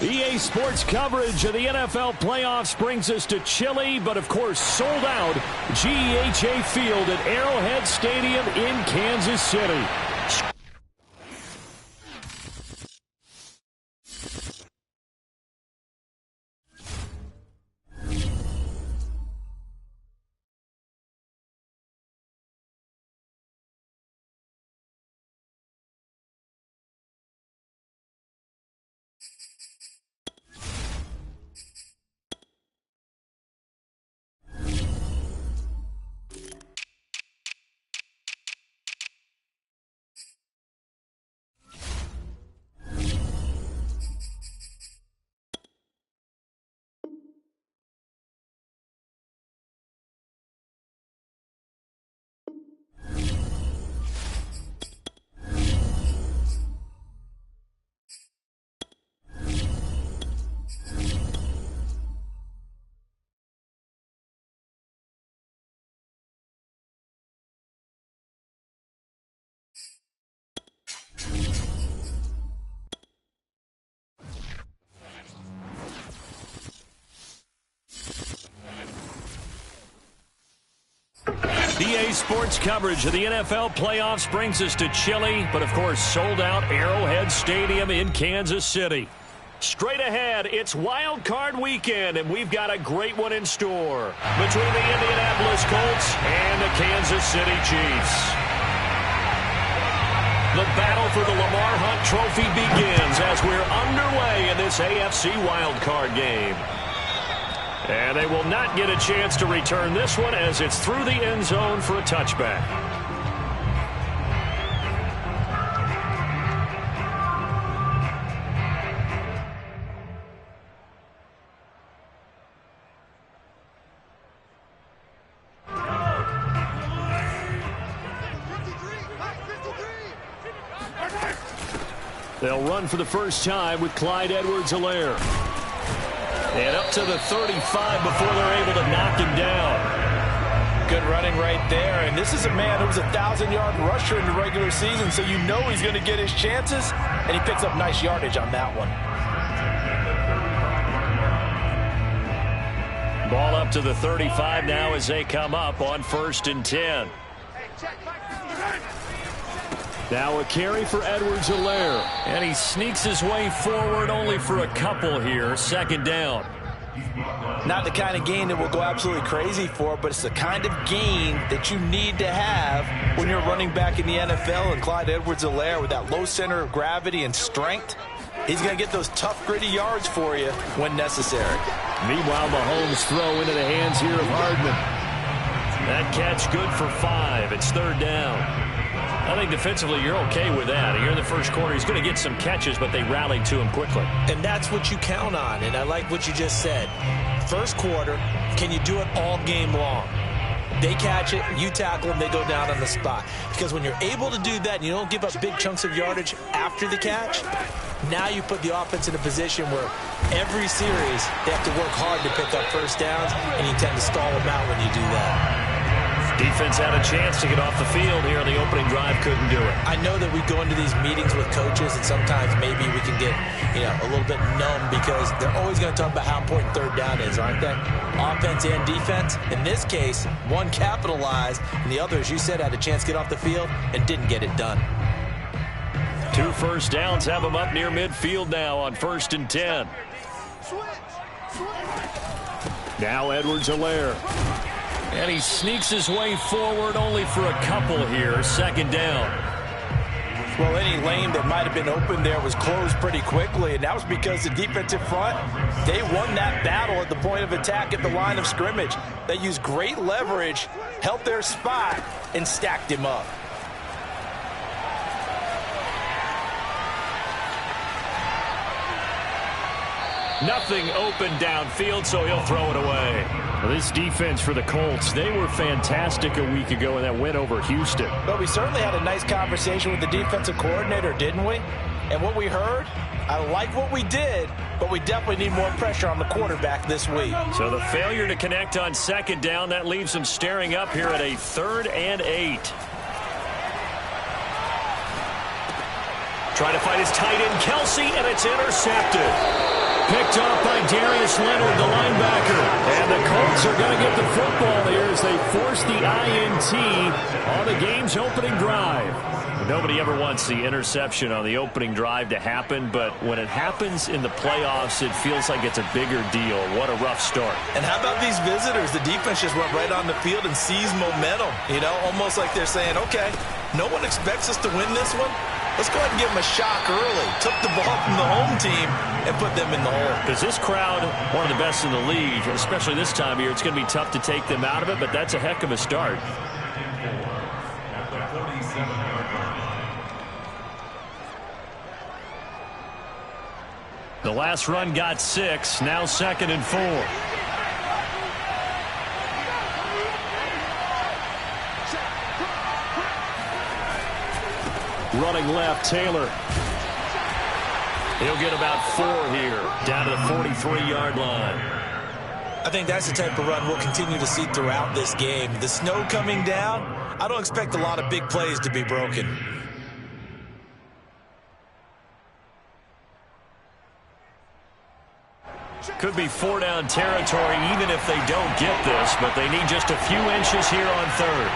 EA Sports coverage of the NFL playoffs brings us to chilly, but of course sold out GEHA Field at Arrowhead Stadium in Kansas City. EA Sports coverage of the NFL playoffs brings us to chilly, but of course sold out Arrowhead Stadium in Kansas City. Straight ahead, it's Wild Card Weekend, and we've got a great one in store between the Indianapolis Colts and the Kansas City Chiefs. The battle for the Lamar Hunt Trophy begins as we're underway in this AFC Wild Card game. And they will not get a chance to return this one as it's through the end zone for a touchback. They'll run for the first time with Clyde Edwards-Helaire. And up to the 35 before they're able to knock him down. Good running right there. And this is a man who was a 1,000-yard rusher in the regular season, so you know he's going to get his chances. And he picks up nice yardage on that one. Ball up to the 35 now as they come up on 1st and 10. Now a carry for Edwards-Helaire. And he sneaks his way forward only for a couple here. 2nd down. Not the kind of gain that we'll go absolutely crazy for, but it's the kind of gain that you need to have when you're running back in the NFL. And Clyde Edwards-Helaire, with that low center of gravity and strength, he's going to get those tough, gritty yards for you when necessary. Meanwhile, Mahomes throw into the hands here of Hardman. That catch good for 5. It's 3rd down. I think defensively you're okay with that. Here in the first quarter, he's going to get some catches, but they rallied to him quickly. And that's what you count on, and I like what you just said. First quarter, can you do it all game long? They catch it, you tackle them, they go down on the spot. Because when you're able to do that and you don't give up big chunks of yardage after the catch, now you put the offense in a position where every series they have to work hard to pick up first downs, and you tend to stall them out when you do that. Defense had a chance to get off the field here on the opening drive, couldn't do it. I know that we go into these meetings with coaches, and sometimes maybe we can get, a little bit numb because they're always going to talk about how important 3rd down is, aren't they? Offense and defense. In this case, one capitalized, and the other, as you said, had a chance to get off the field and didn't get it done. 2 first downs have them up near midfield now on 1st and 10. Now Edwards-Helaire. And he sneaks his way forward only for a couple here. 2nd down. Well, any lane that might have been open there was closed pretty quickly, and that was because the defensive front, they won that battle at the point of attack at the line of scrimmage. They used great leverage, held their spot, and stacked him up. Nothing open downfield, so he'll throw it away. Well, this defense for the Colts, they were fantastic a week ago in that win over Houston. But we certainly had a nice conversation with the defensive coordinator, didn't we? And what we heard, I like what we did, but we definitely need more pressure on the quarterback this week. So the failure to connect on 2nd down, that leaves them staring up here at a 3rd and 8. Trying to find his tight end, Kelsey, and it's intercepted. picked off by Darius Leonard, the linebacker. And the Colts are going to get the football here as they force the INT on the game's opening drive. Nobody ever wants the interception on the opening drive to happen, but when it happens in the playoffs, it feels like it's a bigger deal. What a rough start. And how about these visitors? The defense just went right on the field and seized momentum. You know, almost like they're saying, okay, no one expects us to win this one. Let's go ahead and give them a shock early. Took the ball from the home team and put them in the hole. Because this crowd, one of the best in the league, especially this time of year, it's going to be tough to take them out of it, but that's a heck of a start. The last run got 6, now 2nd and 4. Running left, Taylor. He'll get about 4 here, down to the 43-yard line. I think that's the type of run we'll continue to see throughout this game. The snow coming down, I don't expect a lot of big plays to be broken. Could be 4-down territory even if they don't get this, but they need just a few inches here on 3rd.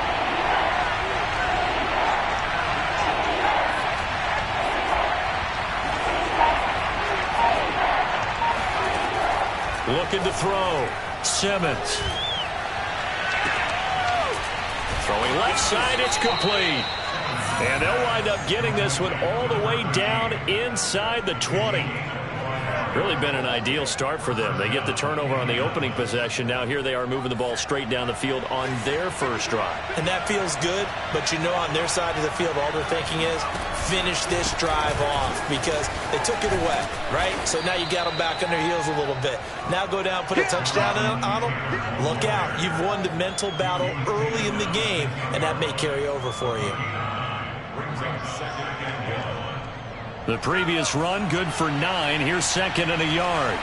Looking to throw. Simmons. Throwing left side, it's complete. And they'll wind up getting this one all the way down inside the 20. Really been an ideal start for them. They get the turnover on the opening possession. Now here they are moving the ball straight down the field on their first drive. And that feels good, but you know on their side of the field all they're thinking is finish this drive off because they took it away, right? So now you got them back on their heels a little bit. Now go down, put a touchdown on them. Look out. You've won the mental battle early in the game, and that may carry over for you. The previous run, good for 9. Here's 2nd and a yard.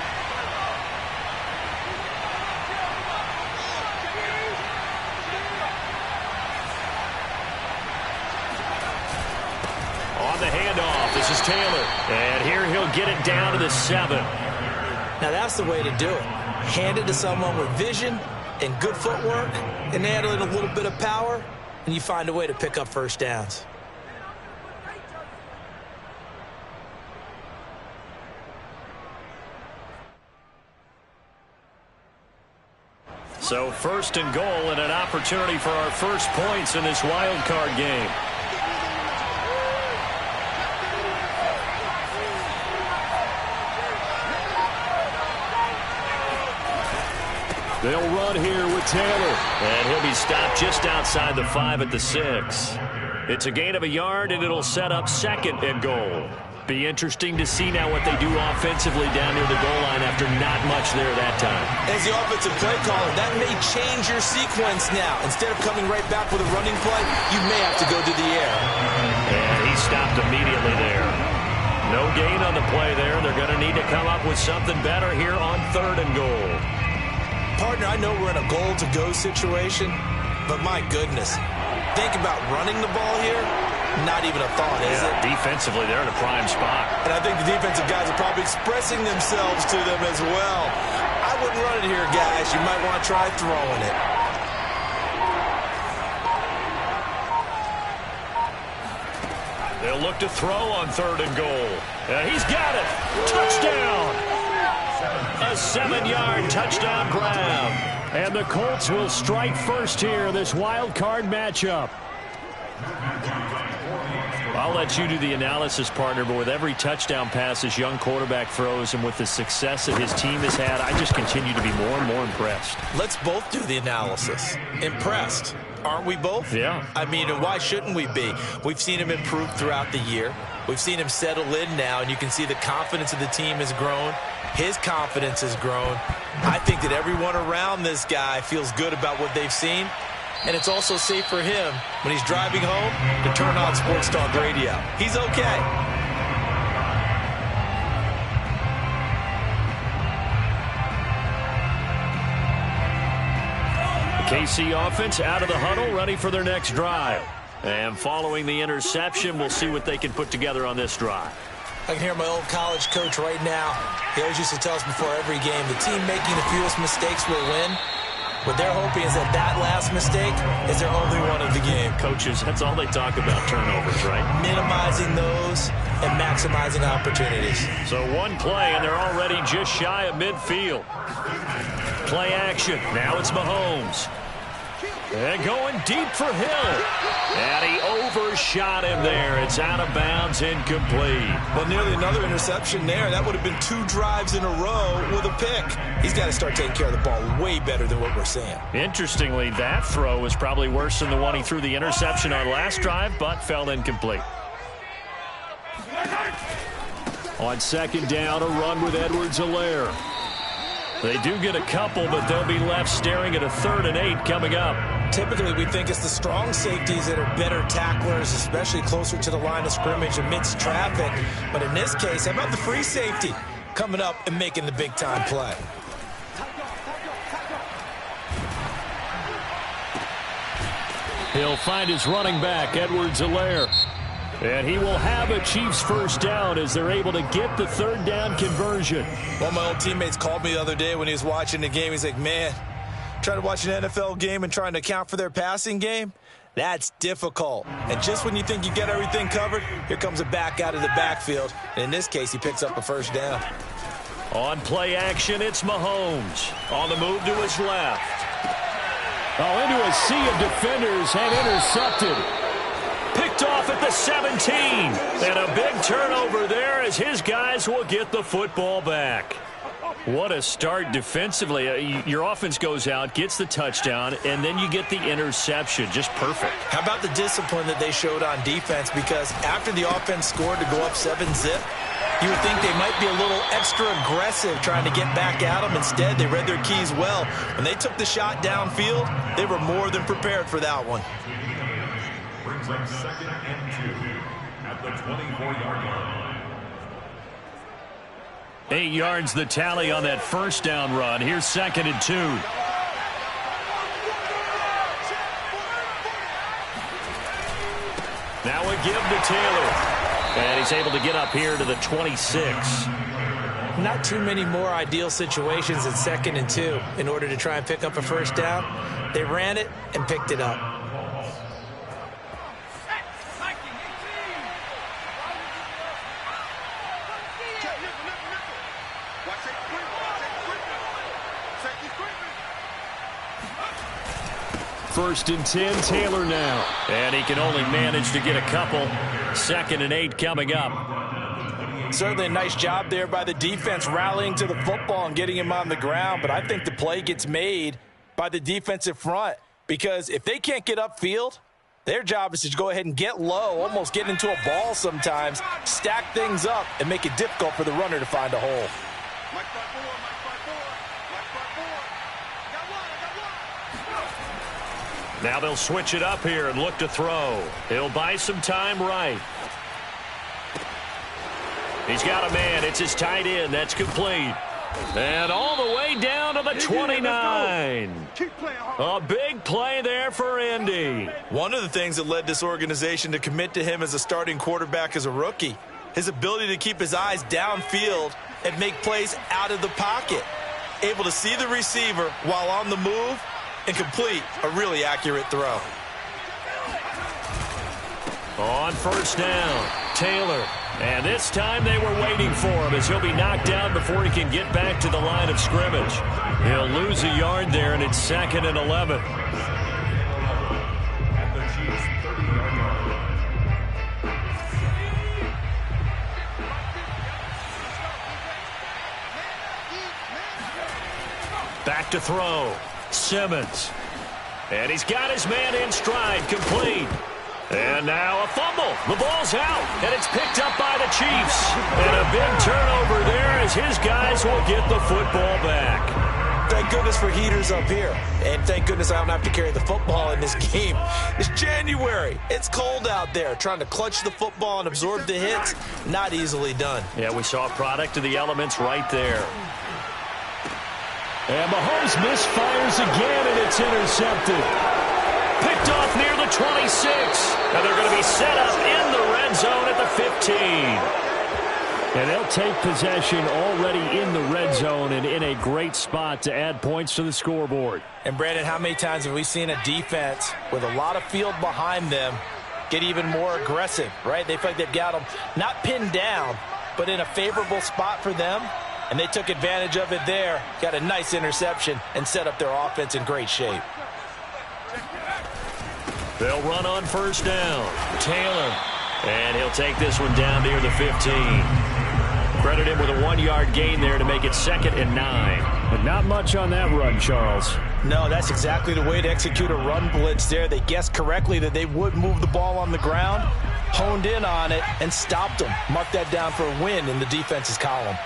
On the handoff, this is Taylor. And here he'll get it down to the 7. Now that's the way to do it. Hand it to someone with vision and good footwork and add in a little bit of power, and you find a way to pick up first downs. So 1st and goal and an opportunity for our first points in this wild card game. They'll run here with Taylor. And he'll be stopped just outside the 5 at the 6. It's a gain of a yard, and it'll set up 2nd and goal. Be interesting to see now what they do offensively down near the goal line after not much there that time. As the offensive play caller, that may change your sequence now. Instead of coming right back with a running play, you may have to go to the air. And he stopped immediately there. No gain on the play there. They're going to need to come up with something better here on 3rd and goal. Partner, I know we're in a goal-to-go situation, but my goodness, think about running the ball here. Not even a thought, is it? Defensively, they're in a prime spot. And I think the defensive guys are probably expressing themselves to them as well. I wouldn't run it here, guys. You might want to try throwing it. They'll look to throw on 3rd and goal. He's got it. Touchdown. A 7-yard touchdown grab. And the Colts will strike first here, this wild card matchup. I'll let you do the analysis, partner, but with every touchdown pass this young quarterback throws and with the success that his team has had, I just continue to be more and more impressed. Let's both do the analysis. Impressed. Aren't we both? Yeah. I mean, and why shouldn't we be? We've seen him improve throughout the year. We've seen him settle in now, and you can see the confidence of the team has grown. His confidence has grown. I think that everyone around this guy feels good about what they've seen. And it's also safe for him when he's driving home to turn on Sports Talk Radio. He's okay. KC offense out of the huddle, ready for their next drive. And following the interception, we'll see what they can put together on this drive. I can hear my old college coach right now. He always used to tell us before every game, the team making the fewest mistakes will win. What they're hoping is that last mistake is their only one of the game. Coaches, that's all they talk about, turnovers, right? Minimizing those and maximizing opportunities. So one play, and they're already just shy of midfield. Play action. Now it's Mahomes. And going deep for Hill. And he overshot him there. It's out of bounds, incomplete. Well, nearly another interception there. That would have been 2 drives in a row with a pick. He's got to start taking care of the ball way better than what we're seeing. Interestingly, that throw was probably worse than the one he threw the interception on last drive, but fell incomplete. On second down, a run with Edwards-Helaire. They do get a couple, but they'll be left staring at a 3rd and 8 coming up. Typically, we think it's the strong safeties that are better tacklers, especially closer to the line of scrimmage amidst traffic. But in this case, how about the free safety coming up and making the big-time play? He'll find his running back, Edwards-Helaire. And he will have a Chiefs first down as they're able to get the 3rd down conversion. One of my old teammates called me the other day when he was watching the game. He's like, man, trying to watch an NFL game and trying to account for their passing game, that's difficult. And just when you think you get everything covered, here comes a back out of the backfield. And in this case, he picks up a first down. On play action, it's Mahomes. On the move to his left. Oh, into a sea of defenders and intercepted. Picked off at the 17. And a big turnover there as his guys will get the football back. What a start defensively. Your offense goes out, gets the touchdown, and then you get the interception. Just perfect. How about the discipline that they showed on defense? Because after the offense scored to go up 7-zip, you would think they might be a little extra aggressive trying to get back at them. Instead, they read their keys well. When they took the shot downfield, they were more than prepared for that one. Brings up 2nd and 2 at the 24-yard line. 8 yards the tally on that first down run. Here's 2nd and 2. Now a give to Taylor. And he's able to get up here to the 26. Not too many more ideal situations in 2nd and 2 in order to try and pick up a first down. They ran it and picked it up. First and 10, Taylor now. And he can only manage to get a couple. 2nd and 8 coming up. Certainly a nice job there by the defense rallying to the football and getting him on the ground. But I think the play gets made by the defensive front. Because if they can't get upfield, their job is to go ahead and get low, almost get into a ball sometimes, stack things up, and make it difficult for the runner to find a hole. Now they'll switch it up here and look to throw. He'll buy some time right. He's got a man. It's his tight end. That's complete. And all the way down to the 29. A big play there for Indy. One of the things that led this organization to commit to him as a starting quarterback as a rookie, his ability to keep his eyes downfield and make plays out of the pocket. Able to see the receiver while on the move and complete a really accurate throw. On first down, Taylor. And this time they were waiting for him as he'll be knocked down before he can get back to the line of scrimmage. He'll lose a yard there, and it's 2nd and 11. At the Chiefs' 30-yard line. Back to throw. Simmons. And he's got his man in stride, complete. And now a fumble. The ball's out, and it's picked up by the Chiefs. And a big turnover there as his guys will get the football back. Thank goodness for heaters up here. And thank goodness I don't have to carry the football in this game. It's January. It's cold out there. Trying to clutch the football and absorb the hits, not easily done. Yeah, we saw a product of the elements right there. And Mahomes misfires again, and it's intercepted. Picked off near the 26. And they're going to be set up in the red zone at the 15. And they'll take possession already in the red zone and in a great spot to add points to the scoreboard. And, Brandon, how many times have we seen a defense with a lot of field behind them get even more aggressive, right? They feel like they've got them not pinned down, but in a favorable spot for them. And they took advantage of it there, got a nice interception, and set up their offense in great shape. They'll run on first down. Taylor. And he'll take this one down near the 15. Credit him with a 1-yard gain there to make it 2nd and 9. But not much on that run, Charles. No, that's exactly the way to execute a run blitz there. They guessed correctly that they would move the ball on the ground, honed in on it, and stopped them. Mark that down for a win in the defense's column.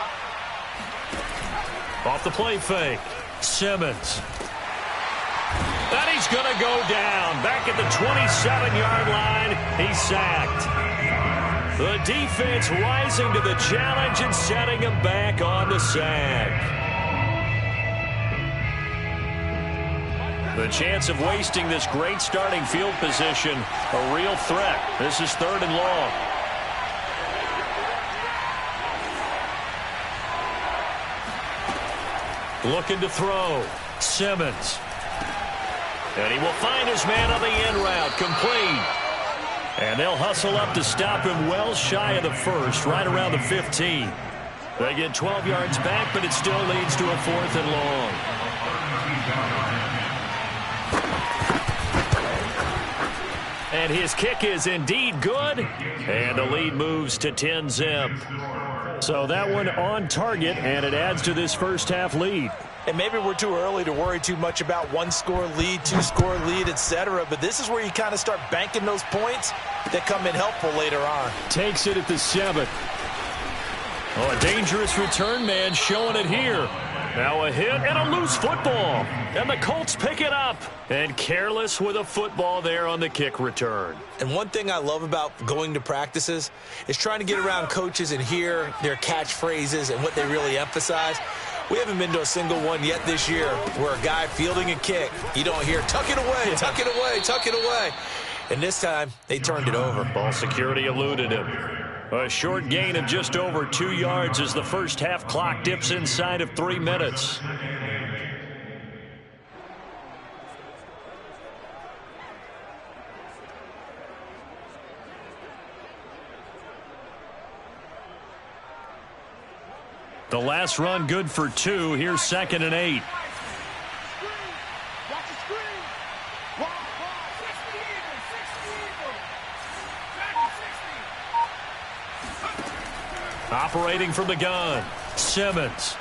Off the play fake. Simmons. And he's going to go down. Back at the 27-yard line. He's sacked. The defense rising to the challenge and setting him back on the sack. The chance of wasting this great starting field position, a real threat. This is 3rd and long. Looking to throw. Simmons. And he will find his man on the end route. Complete. And they'll hustle up to stop him well shy of the first, right around the 15. They get 12 yards back, but it still leads to a 4th and long. And his kick is indeed good. And the lead moves to 10-zip. So that one on target, and it adds to this first half lead. And maybe we're too early to worry too much about 1-score lead, 2-score lead, etc. But this is where you kind of start banking those points that come in helpful later on. Takes it at the 7th. Oh, a dangerous return man showing it here. Now a hit and a loose football. And the Colts pick it up. And careless with a football there on the kick return. And one thing I love about going to practices is trying to get around coaches and hear their catchphrases and what they really emphasize. We haven't been to a single one yet this year where a guy fielding a kick, you don't hear, tuck it away, tuck it away, tuck it away. And this time, they turned it over. Ball security eluded him. A short gain of just over 2 yards as the first half clock dips inside of 3 minutes. The last run good for 2. Here's 2nd and 8. Operating from the gun, Simmons.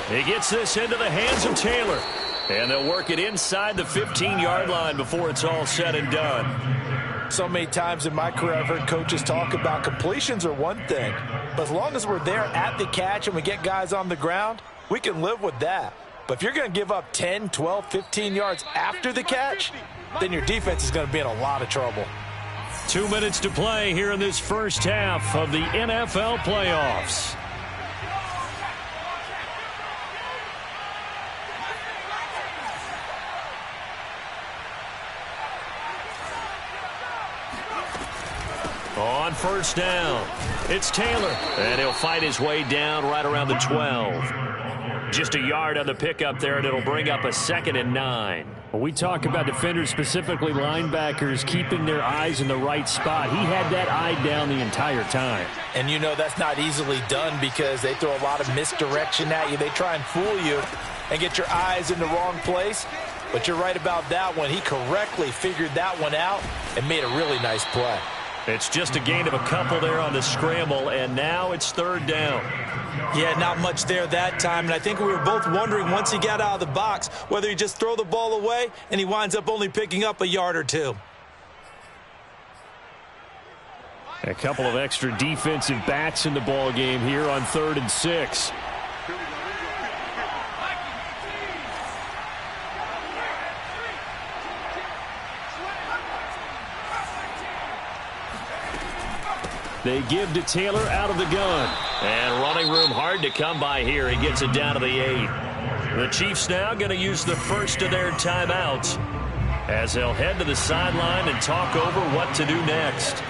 He gets this into the hands of Taylor. And they'll work it inside the 15-yard line before it's all said and done. So many times in my career I've heard coaches talk about completions are one thing. But as long as we're there at the catch and we get guys on the ground, we can live with that. But if you're going to give up 10, 12, 15 yards after the catch, then your defense is going to be in a lot of trouble. 2 minutes to play here in this first half of the NFL playoffs. On first down, it's Taylor, and he'll fight his way down right around the 12. Just a yard on the pickup there, and it'll bring up a 2nd and 9. When we talk about defenders, specifically linebackers, keeping their eyes in the right spot, he had that eye down the entire time. And you know that's not easily done because they throw a lot of misdirection at you. They try and fool you and get your eyes in the wrong place. But you're right about that one. He correctly figured that one out and made a really nice play. It's just a gain of a couple there on the scramble, and now it's 3rd down. Yeah, not much there that time, and I think we were both wondering once he got out of the box whether he just throw the ball away and he winds up only picking up a yard or 2. A couple of extra defensive backs in the ball game here on 3rd and 6. They give to Taylor out of the gun. And running room hard to come by here. He gets it down to the 8. The Chiefs now going to use the first of their timeouts as they'll head to the sideline and talk over what to do next.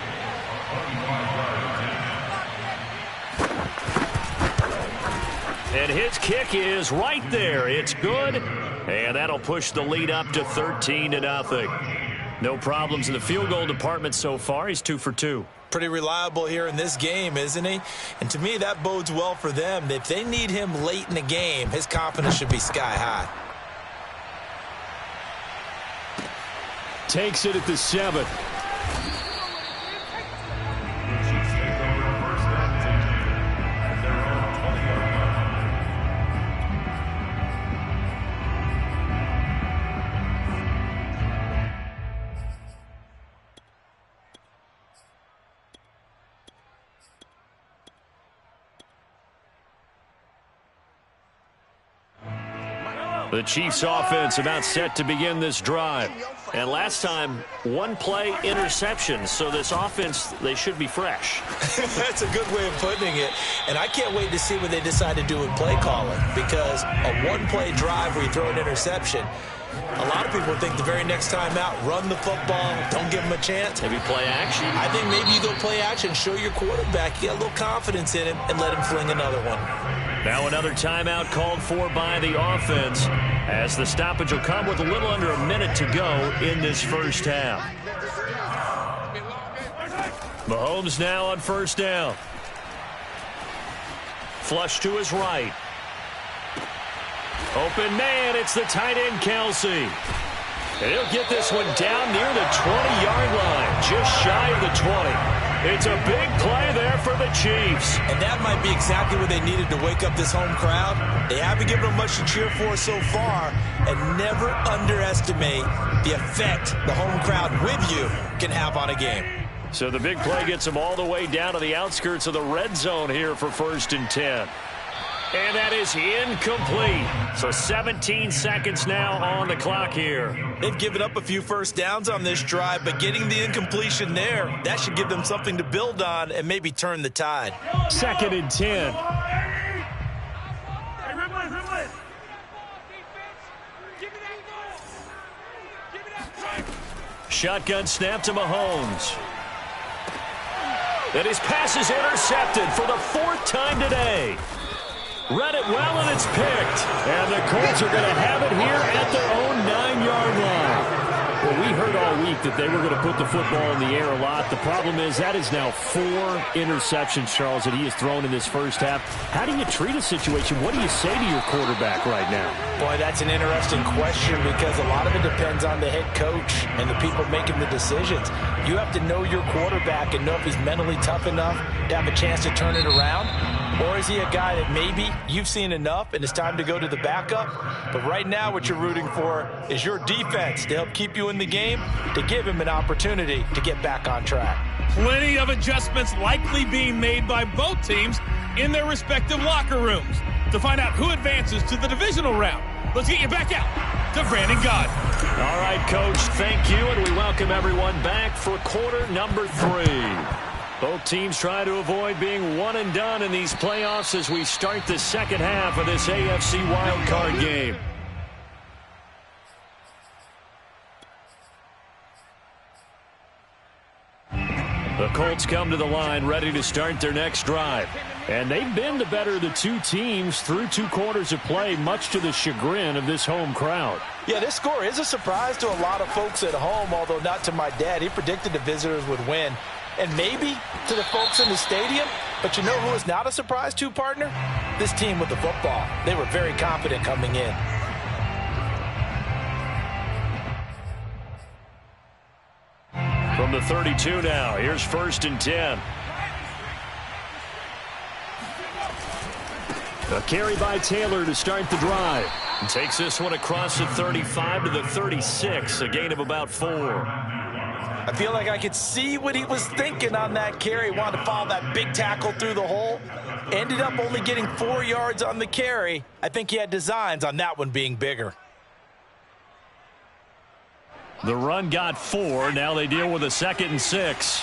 And his kick is right there. It's good, and that'll push the lead up to 13-0. No problems in the field goal department so far. He's 2 for 2. Pretty reliable here in this game, isn't he? And to me, that bodes well for them. If they need him late in the game, his confidence should be sky high. Takes it at the 7. The Chiefs offense about set to begin this drive. And last time, one play interception. So this offense, they should be fresh. That's a good way of putting it. And I can't wait to see what they decide to do in play calling. Because a one-play drive where you throw an interception, a lot of people think the very next time out, run the football, don't give them a chance. Maybe play action. I think maybe you go play action, show your quarterback, you get a little confidence in him, and let him fling another one. Now another timeout called for by the offense as the stoppage will come with a little under a minute to go in this first half. Mahomes now on first down. Flush to his right. Open man, it's the tight end Kelsey. And he'll get this one down near the 20-yard line, just shy of the 20. It's a big play there for the Chiefs. And that might be exactly what they needed to wake up this home crowd. They haven't given them much to cheer for so far, and never underestimate the effect the home crowd with you can have on a game. So the big play gets them all the way down to the outskirts of the red zone here for 1st and 10. And that is incomplete. So 17 seconds now on the clock here. They've given up a few first downs on this drive, but getting the incompletion there, that should give them something to build on and maybe turn the tide. 2nd and 10. Shotgun snap to Mahomes. And his pass is intercepted for the 4th time today. Read it well, and it's picked. And the Colts are going to have it here at their own 9-yard line. Well, we heard all week that they were going to put the football in the air a lot. The problem is that is now 4 interceptions, Charles, that he has thrown in this first half. How do you treat a situation? What do you say to your quarterback right now? Boy, that's an interesting question because a lot of it depends on the head coach and the people making the decisions. You have to know your quarterback and know if he's mentally tough enough to have a chance to turn it around. Or is he a guy that maybe you've seen enough and it's time to go to the backup? But right now what you're rooting for is your defense to help keep you in the game, to give him an opportunity to get back on track. Plenty of adjustments likely being made by both teams in their respective locker rooms. To find out who advances to the divisional round, let's get you back out to Brandon Gaudin. All right, Coach, thank you, and we welcome everyone back for quarter number 3. Both teams try to avoid being one and done in these playoffs as we start the second half of this AFC wildcard game. The Colts come to the line ready to start their next drive. And they've been the better of the two teams through 2 quarters of play, much to the chagrin of this home crowd. Yeah, this score is a surprise to a lot of folks at home, although not to my dad. He predicted the visitors would win. And maybe to the folks in the stadium. But you know who is not a surprise to, partner? This team with the football. They were very confident coming in. From the 32 now, here's 1st and 10. A carry by Taylor to start the drive. And takes this one across the 35 to the 36, a gain of about 4. I feel like I could see what he was thinking on that carry. Wanted to follow that big tackle through the hole. Ended up only getting 4 yards on the carry. I think he had designs on that one being bigger. The run got 4. Now they deal with a 2nd and 6.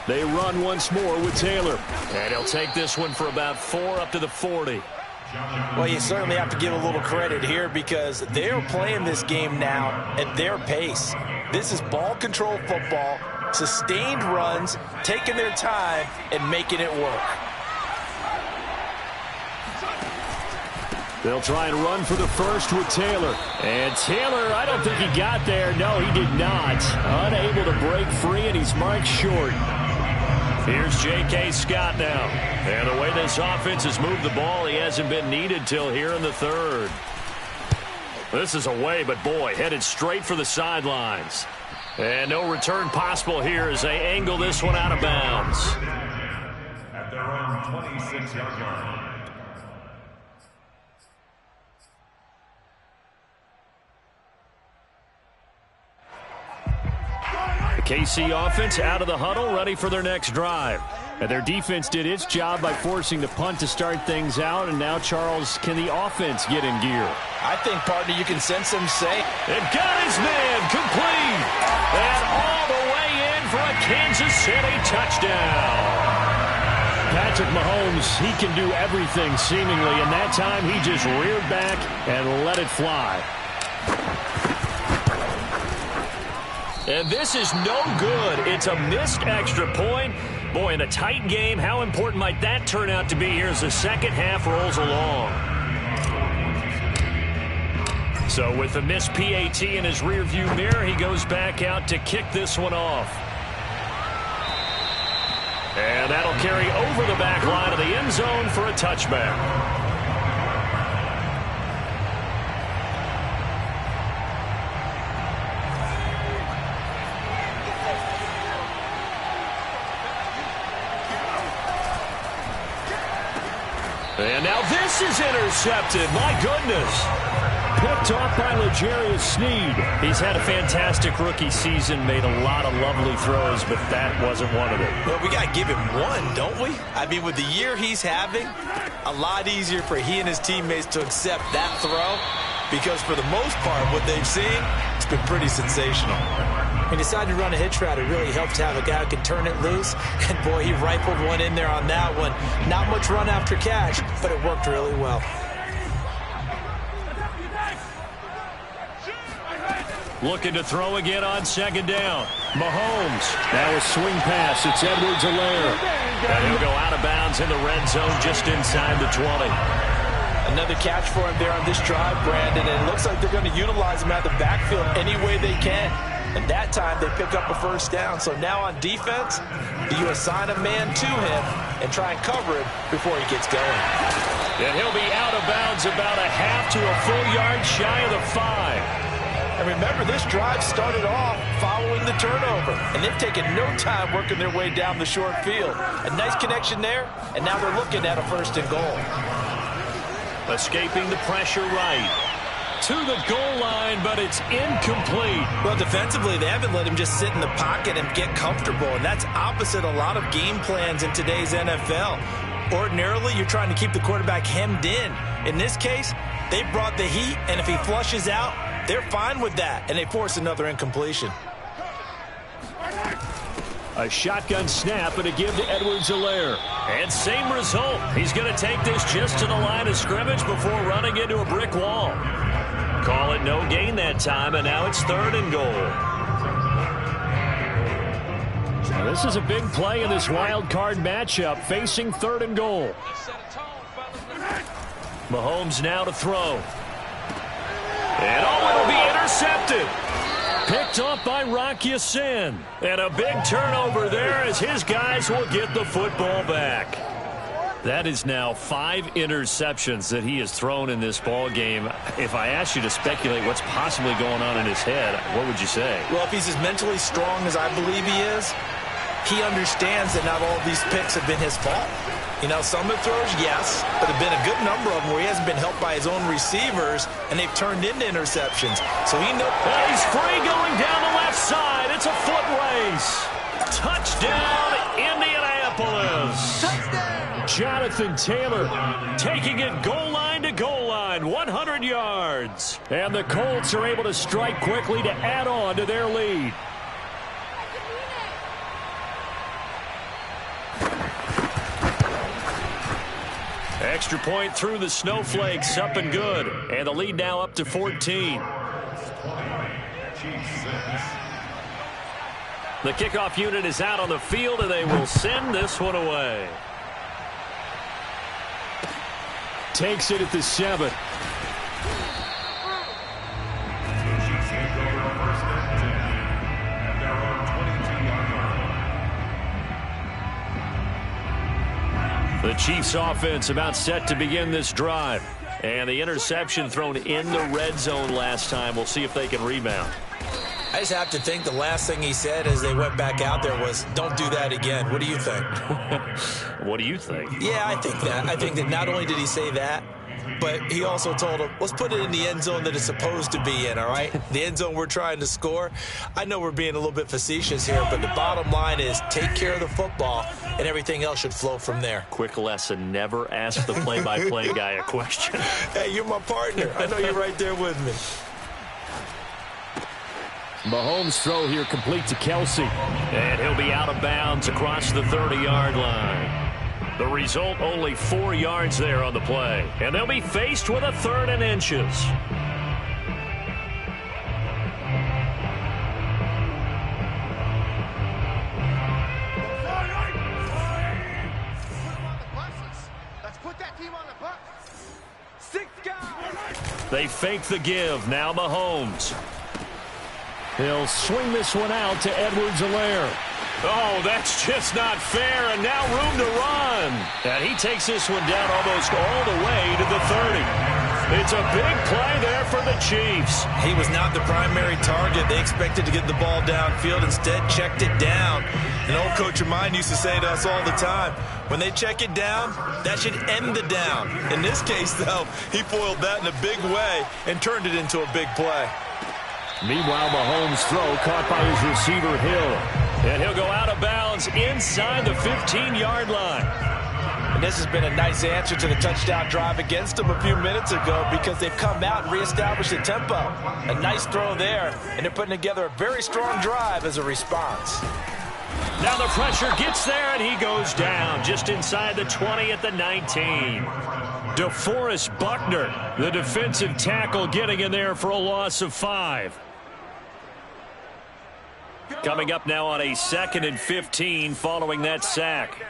They run once more with Taylor. And he'll take this one for about 4 up to the 40. Well, you certainly have to give a little credit here because they're playing this game now at their pace. This is ball control football, sustained runs, taking their time, and making it work. They'll try and run for the first with Taylor. And Taylor, I don't think he got there. No, he did not. Unable to break free, and he's marked short. Here's J.K. Scott now. And the way this offense has moved the ball, he hasn't been needed till here in the third. This is away, but boy, headed straight for the sidelines. And no return possible here as they angle this one out of bounds. At their own 26-yard line. KC offense out of the huddle, ready for their next drive. And their defense did its job by forcing the punt to start things out. And now, Charles, can the offense get in gear? I think, partner, you can sense them say, "They've got his man complete." And all the way in for a Kansas City touchdown. Patrick Mahomes, he can do everything seemingly. And that time, he just reared back and let it fly. And this is no good. It's a missed extra point. Boy, in a tight game, how important might that turn out to be here as the second half rolls along? So with the missed PAT in his rearview mirror, he goes back out to kick this one off. And that'll carry over the back line of the end zone for a touchback. And now this is intercepted. My goodness. Picked off by L'Jarius Sneed. He's had a fantastic rookie season, made a lot of lovely throws, but that wasn't one of them. Well, we got to give him one, don't we? I mean, with the year he's having, a lot easier for he and his teammates to accept that throw because for the most part, what they've seen, it's been pretty sensational. He decided to run a hitch route. It really helped to have a guy who can turn it loose. And, boy, he rifled one in there on that one. Not much run after catch, but it worked really well. Looking to throw again on second down. Mahomes. Now a swing pass. It's Edwards-Helaire. And he'll go out of bounds in the red zone just inside the 20. Another catch for him there on this drive, Brandon. And it looks like they're going to utilize him out of the backfield any way they can. And that time they pick up a first down. So now on defense, do you assign a man to him and try and cover him before he gets going? And he'll be out of bounds about a half to a full yard shy of the 5. And remember, this drive started off following the turnover. And they've taken no time working their way down the short field. A nice connection there, and now they're looking at a first and goal. Escaping the pressure right. To the goal line, but it's incomplete. Well, defensively, they haven't let him just sit in the pocket and get comfortable, and that's opposite a lot of game plans in today's NFL. Ordinarily, you're trying to keep the quarterback hemmed in. In this case, they brought the heat, and if he flushes out, they're fine with that, and they force another incompletion. A shotgun snap and a give to Edwards-Helaire. And same result. He's going to take this just to the line of scrimmage before running into a brick wall. Call it no gain that time, and now it's third and goal. Now this is a big play in this wild card matchup, facing third and goal. Mahomes now to throw. And it'll be intercepted. Picked off by Rock Ya-Sin. And a big turnover there as his guys will get the football back. That is now 5 interceptions that he has thrown in this ball game. If I asked you to speculate what's possibly going on in his head, what would you say? Well, if he's as mentally strong as I believe he is, he understands that not all of these picks have been his fault. You know, some of the throws, yes, but there have been a good number of them where he hasn't been helped by his own receivers, and they've turned into interceptions. So he knows. He's free going down the left side. It's a foot race. Touchdown, Indianapolis. Touchdown. Jonathan Taylor taking it goal line to goal line, 100 yards. And the Colts are able to strike quickly to add on to their lead. Extra point through the snowflakes, up and good. And the lead now up to 14. The kickoff unit is out on the field, and they will send this one away. Takes it at the 7. The Chiefs offense about set to begin this drive. And the interception thrown in the red zone last time. We'll see if they can rebound. I just have to think the last thing he said as they went back out there was, don't do that again. What do you think? What do you think? Yeah, I think that. I think that not only did he say that, but he also told him, let's put it in the end zone that it's supposed to be in, all right? The end zone we're trying to score. I know we're being a little bit facetious here, but the bottom line is take care of the football, and everything else should flow from there. Quick lesson, never ask the play-by-play guy a question. Hey, you're my partner. I know you're right there with me. Mahomes' throw here complete to Kelsey. And he'll be out of bounds across the 30-yard line. The result, only 4 yards there on the play. And they'll be faced with a 3rd and inches. Let's put that team on the bus. 6 guys. They fake the give. Now Mahomes. He'll swing this one out to Edwards-Helaire. Oh, that's just not fair, and now room to run. And he takes this one down almost all the way to the 30. It's a big play there for the Chiefs. He was not the primary target. They expected to get the ball downfield. Instead, checked it down. An old coach of mine used to say to us all the time, when they check it down, that should end the down. In this case, though, he foiled that in a big way and turned it into a big play. Meanwhile, Mahomes' throw caught by his receiver, Hill. And he'll go out of bounds inside the 15-yard line. And this has been a nice answer to the touchdown drive against them a few minutes ago because they've come out and reestablished the tempo. A nice throw there, and they're putting together a very strong drive as a response. Now the pressure gets there, and he goes down just inside the 20 at the 19. DeForest Buckner, the defensive tackle, getting in there for a loss of 5. Coming up now on a 2nd and 15 following that sack.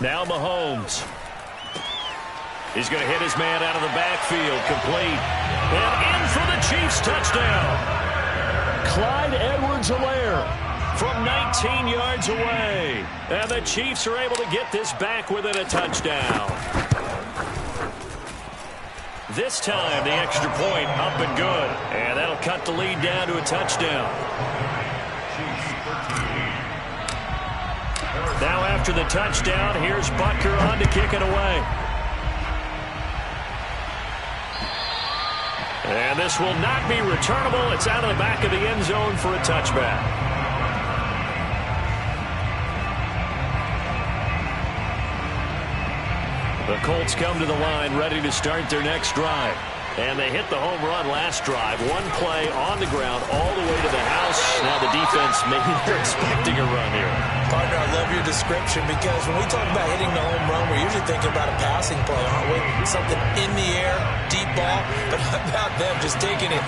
Now Mahomes. He's going to hit his man out of the backfield, complete. And in for the Chiefs touchdown. Clyde Edwards-Helaire from 19 yards away. And the Chiefs are able to get this back within a touchdown. This time, the extra point up and good. And that'll cut the lead down to a touchdown. Now after the touchdown, here's Butker on to kick it away. And this will not be returnable. It's out of the back of the end zone for a touchback. The Colts come to the line ready to start their next drive. And they hit the home run last drive. One play on the ground all the way to the house. Now the defense maybe they're expecting a run here. Partner, I love your description because when we talk about hitting the home run, we're usually thinking about a passing play, aren't we? Something in the air, deep ball. But how about them just taking it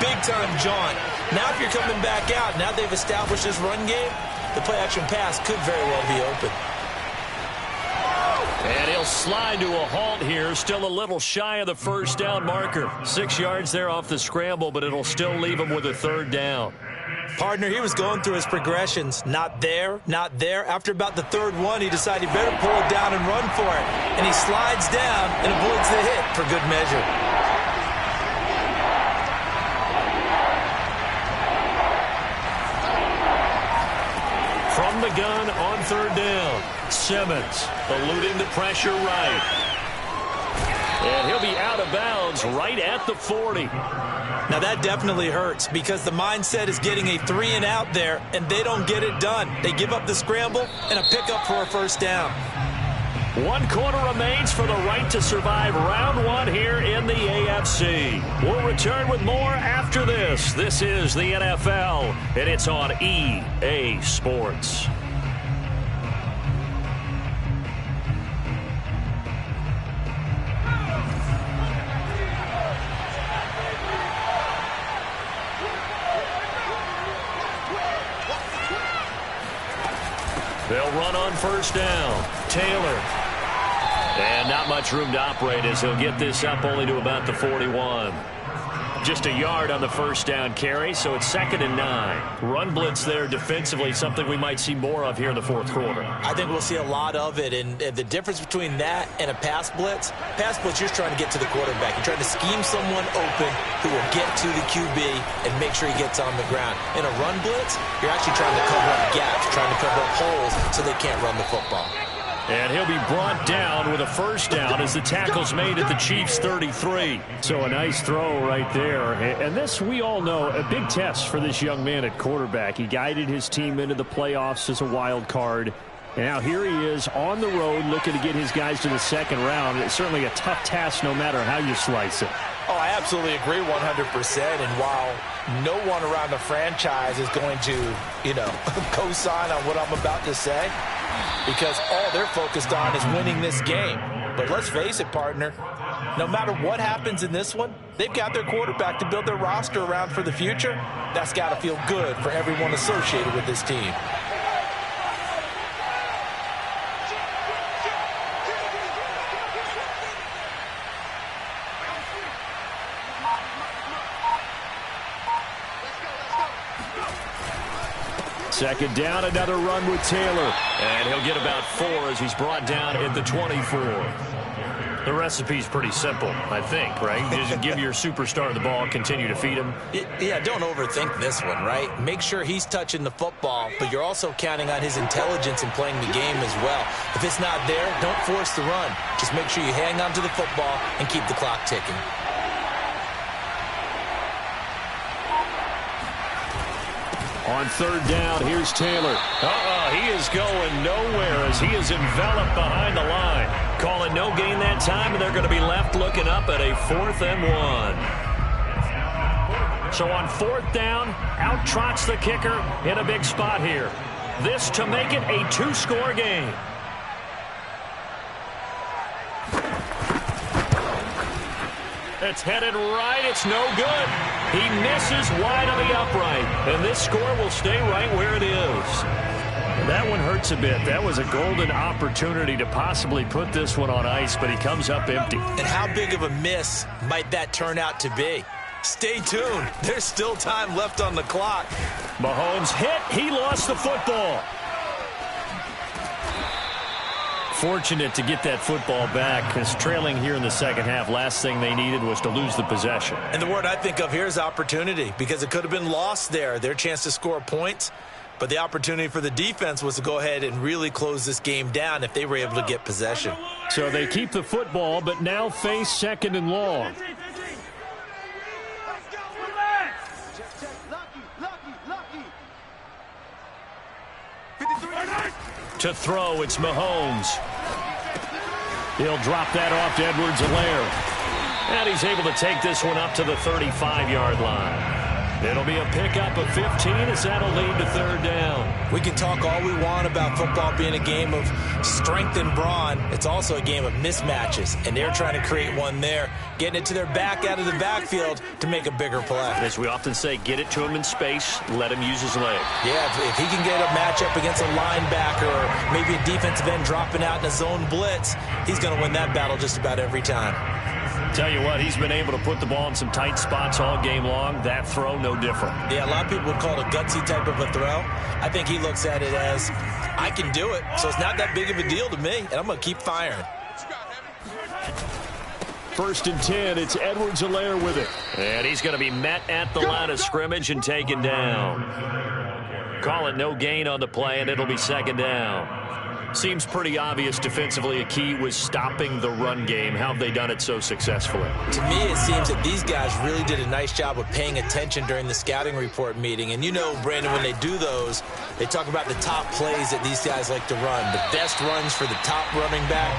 big-time jaunt? Now if you're coming back out, now they've established this run game, the play-action pass could very well be open. And he'll slide to a halt here, still a little shy of the first down marker. 6 yards there off the scramble, but it'll still leave him with a 3rd down. Partner, he was going through his progressions. Not there, not there. After about the 3rd one, he decided he better pull it down and run for it. And he slides down and avoids the hit for good measure. From the gun on 3rd down, Simmons eluding the pressure right. And he'll be out of bounds right at the 40. Now that definitely hurts because the mindset is getting a 3 and out there, and they don't get it done. They give up the scramble and a pickup for a 1st down. 1 quarter remains for the right to survive round 1 here in the AFC. We'll return with more after this. This is the NFL, and it's on EA Sports. on first down. Taylor. And not much room to operate as he'll get this up only to about the 41. Just a yard on the first down carry, so it's 2nd and 9. Run blitz there defensively, something we might see more of here in the fourth quarter. I think we'll see a lot of it, and the difference between that and a pass blitz, you're trying to get to the quarterback. You're trying to scheme someone open who will get to the QB and make sure he gets on the ground. In a run blitz, you're actually trying to cover up gaps, trying to cover up holes so they can't run the football. And he'll be brought down with a first down as the tackle's made at the Chiefs' 33. So a nice throw right there. And this, we all know, a big test for this young man at quarterback. He guided his team into the playoffs as a wild card. And now here he is on the road looking to get his guys to the second round. It's certainly a tough task no matter how you slice it. Oh, I absolutely agree 100%. And while no one around the franchise is going to, co-sign on what I'm about to say, because all they're focused on is winning this game. But let's face it, partner, no matter what happens in this one, they've got their quarterback to build their roster around for the future. That's got to feel good for everyone associated with this team. Second down, another run with Taylor. And he'll get about 4 as he's brought down at the 24. The recipe's pretty simple, I think, right? Just give your superstar the ball, continue to feed him. Yeah, don't overthink this one, right? Make sure he's touching the football, but you're also counting on his intelligence in playing the game as well. If it's not there, don't force the run. Just make sure you hang on to the football and keep the clock ticking. On third down, here's Taylor. He is going nowhere as he is enveloped behind the line. Calling no gain that time, and they're going to be left looking up at a 4th and 1. So on 4th down, out trots the kicker in a big spot here. This to make it a 2-score game. It's headed right. It's no good. He misses wide on the upright. And this score will stay right where it is. That one hurts a bit. That was a golden opportunity to possibly put this one on ice, but he comes up empty. And how big of a miss might that turn out to be? Stay tuned. There's still time left on the clock. Mahomes hit. He lost the football. Fortunate to get that football back because trailing here in the second half, last thing they needed was to lose the possession. And the word I think of here is opportunity, because it could have been lost there, their chance to score points. But the opportunity for the defense was to go ahead and really close this game down if they were able to get possession. So they keep the football, but now face 2nd and long. To throw, it's Mahomes. He'll drop that off to Edwards-Helaire. And he's able to take this one up to the 35-yard line. It'll be a pickup of 15 as that'll lead to 3rd down. We can talk all we want about football being a game of strength and brawn. It's also a game of mismatches, and they're trying to create one there, getting it to their back out of the backfield to make a bigger play. As we often say, get it to him in space, let him use his leg. Yeah, if he can get a matchup against a linebacker or maybe a defensive end dropping out in a zone blitz, he's going to win that battle just about every time. Tell you what, he's been able to put the ball in some tight spots all game long. That throw, no different. Yeah, a lot of people would call it a gutsy type of a throw. I think he looks at it as, I can do it, so it's not that big of a deal to me, and I'm going to keep firing. 1st and 10, it's Edwards-Helaire with it. And he's going to be met at the line of scrimmage and taken down. Call it no gain on the play, and it'll be 2nd down. Seems pretty obvious defensively a key was stopping the run game. How have they done it so successfully? To me, it seems that these guys really did a nice job of paying attention during the scouting report meeting. And you know, Brandon, when they do those, they talk about the top plays that these guys like to run. The best runs for the top running back,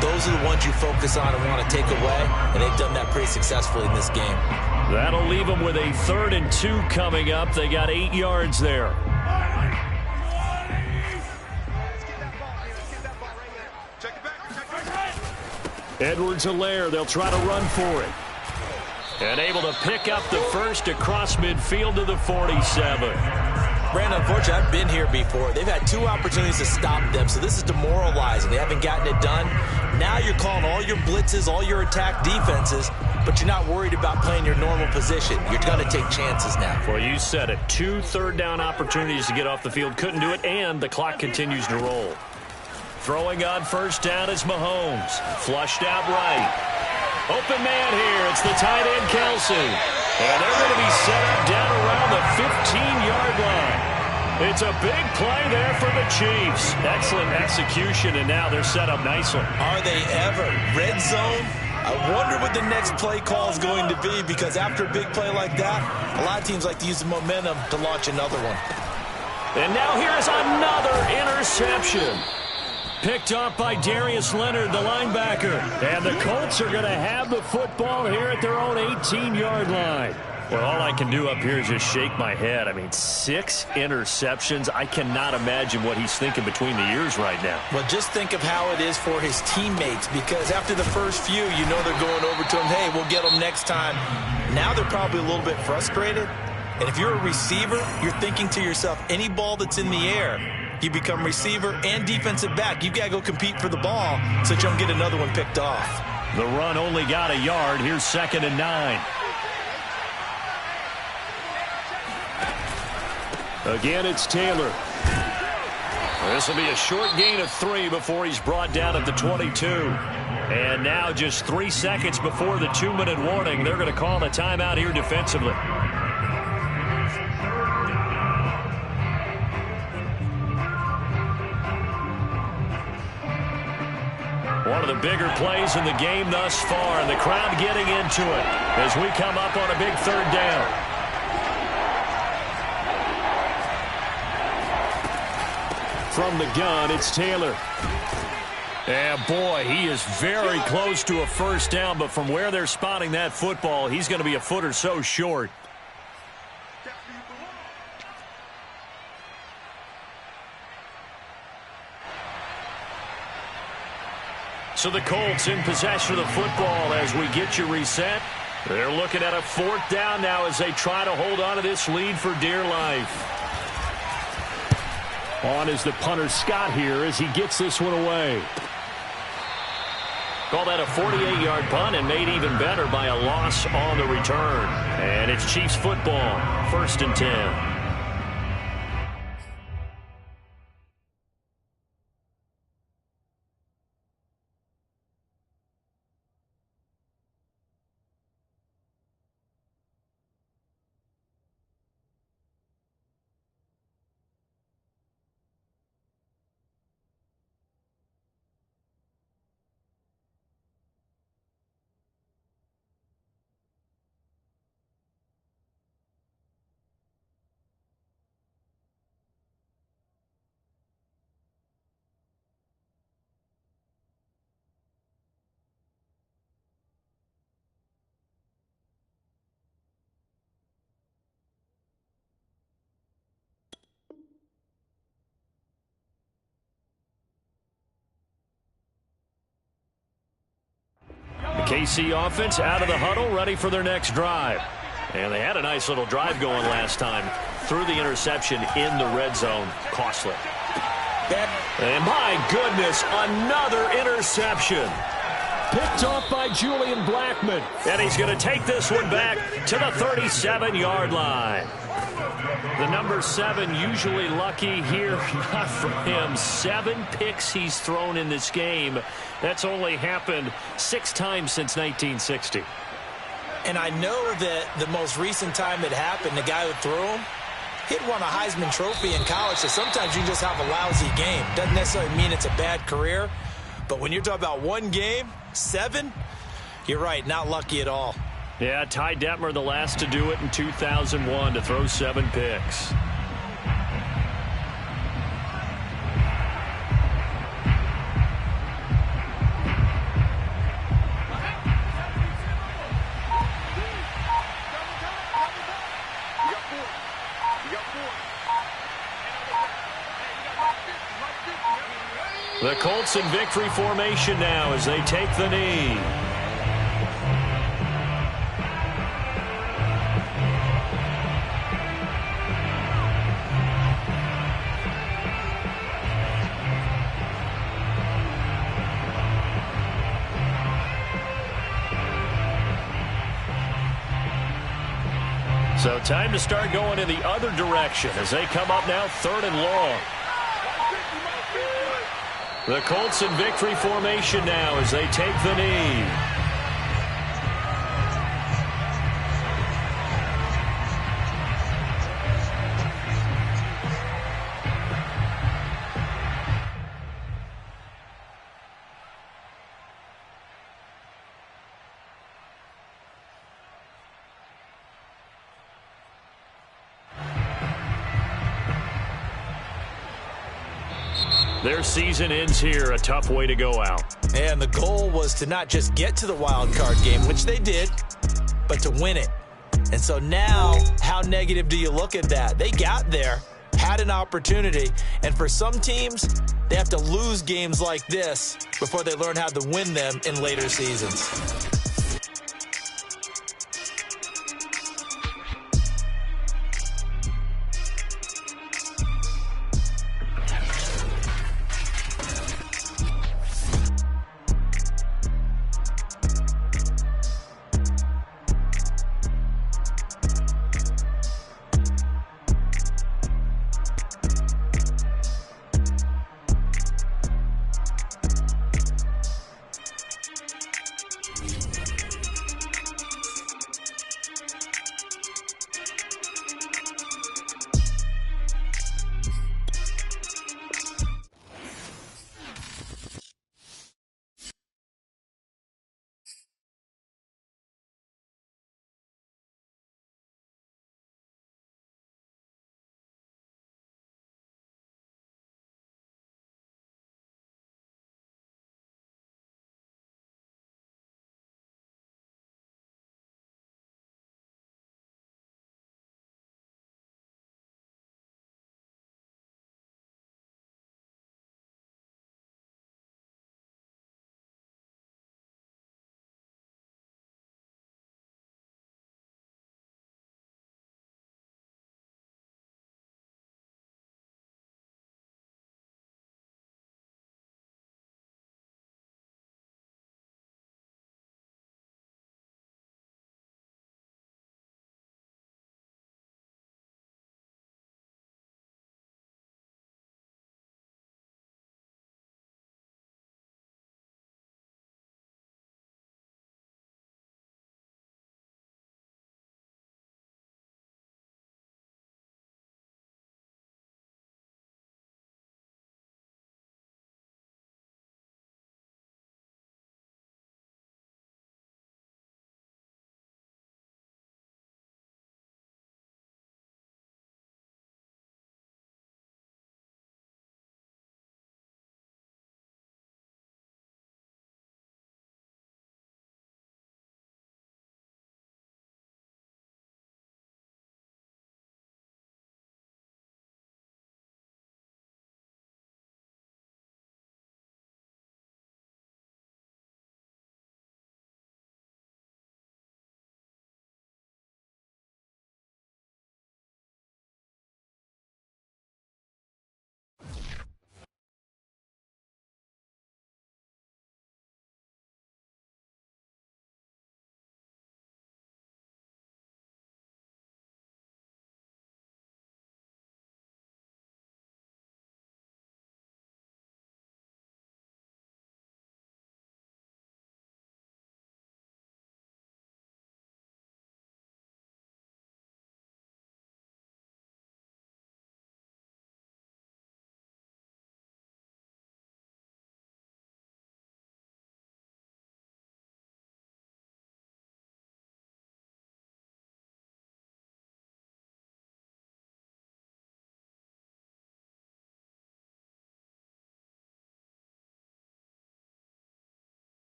those are the ones you focus on and want to take away. And they've done that pretty successfully in this game. That'll leave them with a 3rd and 2 coming up. They got 8 yards there. Edwards-Helaire, they'll try to run for it. And able to pick up the first across midfield to the 47. Brandon, unfortunately, I've been here before. They've had 2 opportunities to stop them, so this is demoralizing. They haven't gotten it done. Now you're calling all your blitzes, all your attack defenses, but you're not worried about playing your normal position. You're going to take chances now. Well, you said it. 2 third-down opportunities to get off the field. Couldn't do it, and the clock continues to roll. Throwing on first down is Mahomes. Flushed out right. Open man here. It's the tight end, Kelsey. And they're going to be set up down around the 15-yard line. It's a big play there for the Chiefs. Excellent execution, and now they're set up nicely. Are they ever? Red zone? I wonder what the next play call is going to be, because after a big play like that, a lot of teams like to use the momentum to launch another one. And now here's another interception. Picked off by Darius Leonard, the linebacker. And the Colts are going to have the football here at their own 18-yard line. Well, all I can do up here is just shake my head. I mean, 6 interceptions. I cannot imagine what he's thinking between the ears right now. Well, just think of how it is for his teammates, because after the first few, you know they're going over to him, hey, we'll get them next time. Now they're probably a little bit frustrated. And if you're a receiver, you're thinking to yourself, any ball that's in the air, you become receiver and defensive back. You've got to go compete for the ball so that you don't get another one picked off. The run only got a yard. Here's 2nd and 9. Again, it's Taylor. This will be a short gain of 3 before he's brought down at the 22. And now just 3 seconds before the 2-minute warning, they're going to call a timeout here defensively. One of the bigger plays in the game thus far, and the crowd getting into it as we come up on a big 3rd down. From the gun, it's Taylor. And boy, he is very close to a first down, but from where they're spotting that football, he's going to be a foot or so short. So the Colts in possession of the football as we get you reset. They're looking at a 4th down now as they try to hold on to this lead for dear life. On is the punter Scott here as he gets this one away. Call that a 48-yard punt, and made even better by a loss on the return. And it's Chiefs football, 1st and 10. KC offense out of the huddle, ready for their next drive. And they had a nice little drive going last time. Through the interception in the red zone. Costly. And my goodness, another interception. Picked off by Julian Blackmon. And he's going to take this one back to the 37-yard line. The number 7 usually lucky here. Not for him. 7 picks he's thrown in this game. That's only happened 6 times since 1960. And I know that the most recent time it happened, the guy who threw him, he'd won a Heisman Trophy in college, so sometimes you just have a lousy game. Doesn't necessarily mean it's a bad career, but when you're talking about one game, 7, you're right, not lucky at all. Yeah, Ty Detmer, the last to do it in 2001, to throw 7 picks. The Colts in victory formation now as they take the knee. So time to start going in the other direction as they come up now 3rd and long. The Colts in victory formation now as they take the knee. Their season ends here. A tough way to go out. And the goal was to not just get to the wild card game, which they did, but to win it. And so now, how negative do you look at that? They got there, had an opportunity, and for some teams, they have to lose games like this before they learn how to win them in later seasons.